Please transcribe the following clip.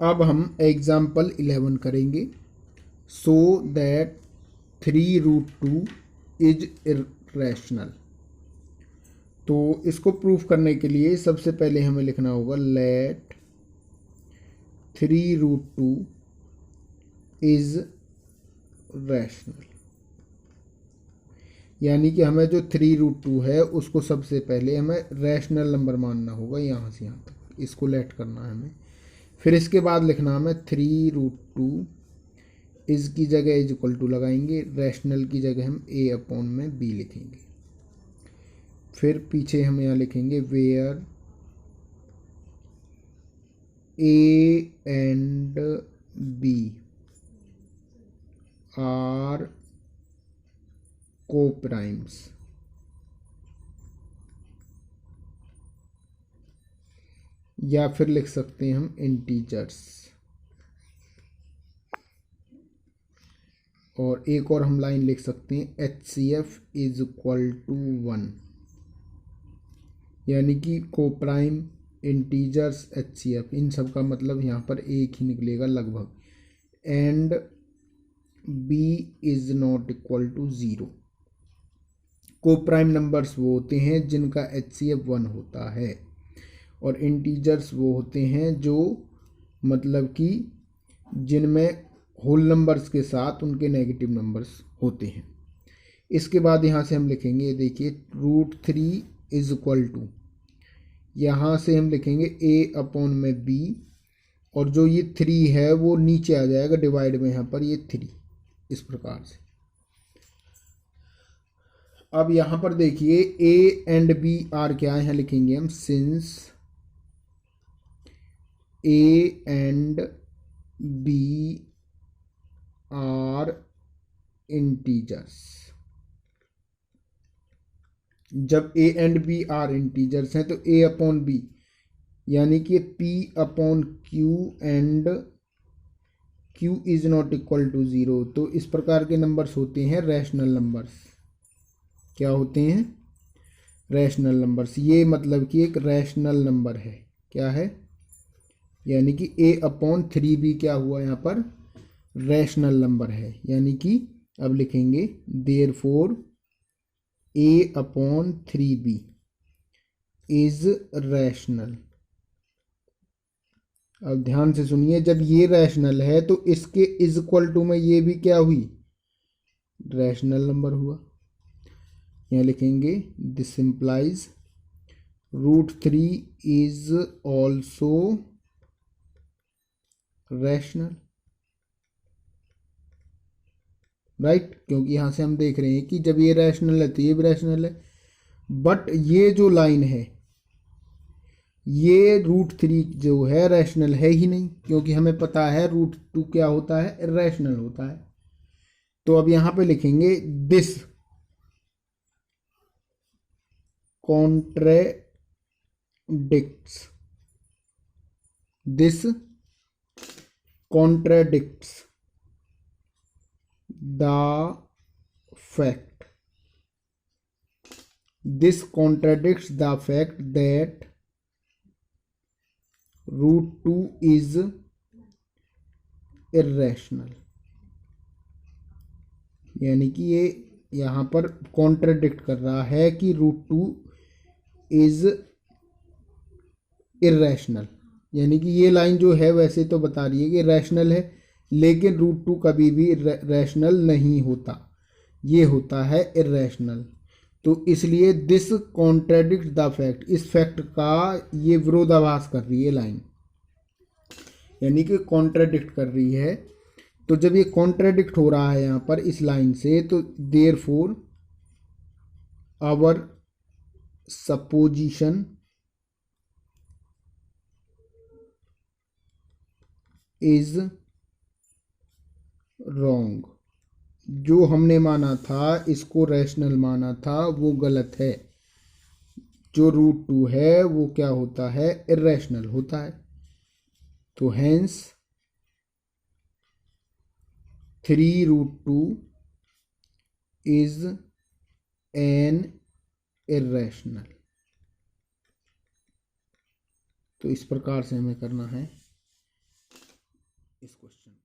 अब हम एग्जाम्पल 11 करेंगे। So that 3√2 is irrational. तो इसको प्रूफ करने के लिए सबसे पहले हमें लिखना होगा लेट 3√2 इज रैशनल। यानी कि हमें जो 3√2 है उसको सबसे पहले हमें रैशनल नंबर मानना होगा, यहाँ से यहाँ तक इसको लेट करना है हमें। फिर इसके बाद लिखना हमें 3√2 इज की जगह इज इक्वल टू लगाएंगे, रैशनल की जगह हम a अपॉन में b लिखेंगे। फिर पीछे हम यहाँ लिखेंगे where a and b are coprimes. या फिर लिख सकते हैं हम इंटीजर्स। और एक और हम लाइन लिख सकते हैं HCF इज इक्वल टू 1। यानी कि को-प्राइम, इंटीजर्स, HCF, इन सब का मतलब यहाँ पर एक ही निकलेगा लगभग। And b is not equal to 0। Coprime numbers वो होते हैं जिनका HCF 1 होता है, और इंटीजर्स वो होते हैं जो मतलब कि जिनमें होल नंबर्स के साथ उनके नेगेटिव नंबर्स होते हैं। इसके बाद यहाँ से हम लिखेंगे, देखिए √3 इज इक्वल टू, यहाँ से हम लिखेंगे a अपॉन में b, और जो ये 3 है वो नीचे आ जाएगा डिवाइड में, यहाँ पर ये 3 इस प्रकार से। अब यहाँ पर देखिए a एंड b आर क्या है, यहाँ लिखेंगे हम since a and b are integers. जब a and b are integers हैं तो a अपॉन b यानी कि p upon q and q is not equal to 0। तो इस प्रकार के नंबर्स होते हैं रैशनल नंबर्स। क्या होते हैं? Rational numbers. ये मतलब कि एक रैशनल नंबर है। क्या है? यानी कि a अपॉन 3b क्या हुआ यहाँ पर? रैशनल नंबर है। यानी कि अब लिखेंगे therefore a upon 3b is rational. अब ध्यान से सुनिए, जब ये रैशनल है तो इसके इज इक्वल टू में ये भी क्या हुई? रैशनल नंबर हुआ। यहाँ लिखेंगे this implies √3 is also rational. Right, क्योंकि यहाँ से हम देख रहे हैं कि जब ये रैशनल है तो ये भी रैशनल है। बट ये जो लाइन है, ये √3 जो है रैशनल है ही नहीं, क्योंकि हमें पता है √2 क्या होता है? इरेशनल होता है। तो अब यहाँ पे लिखेंगे this contradicts, this contradicts the fact, this contradicts the fact that √2 is irrational। यानी कि ये यहाँ पर कॉन्ट्राडिक्ट कर रहा है कि √2 इज इरेशनल। यानी कि ये लाइन जो है वैसे तो बता रही है कि रैशनल है, लेकिन √2 कभी भी रैशनल नहीं होता, ये होता है इरेशनल। तो इसलिए दिस कॉन्ट्राडिक्ट द फैक्ट, इस फैक्ट का ये विरोधाभास कर रही है लाइन, यानी कि कॉन्ट्राडिक्ट कर रही है। तो जब ये कॉन्ट्राडिक्ट हो रहा है यहाँ पर इस लाइन से, तो therefore our supposition is wrong. जो हमने माना था, इसको रैशनल माना था, वो गलत है। जो √2 है वो क्या होता है? इरेशनल होता है। तो हेंस 3√2 इज एन इरेशनल। तो इस प्रकार से हमें करना है। इस क्वेश्चन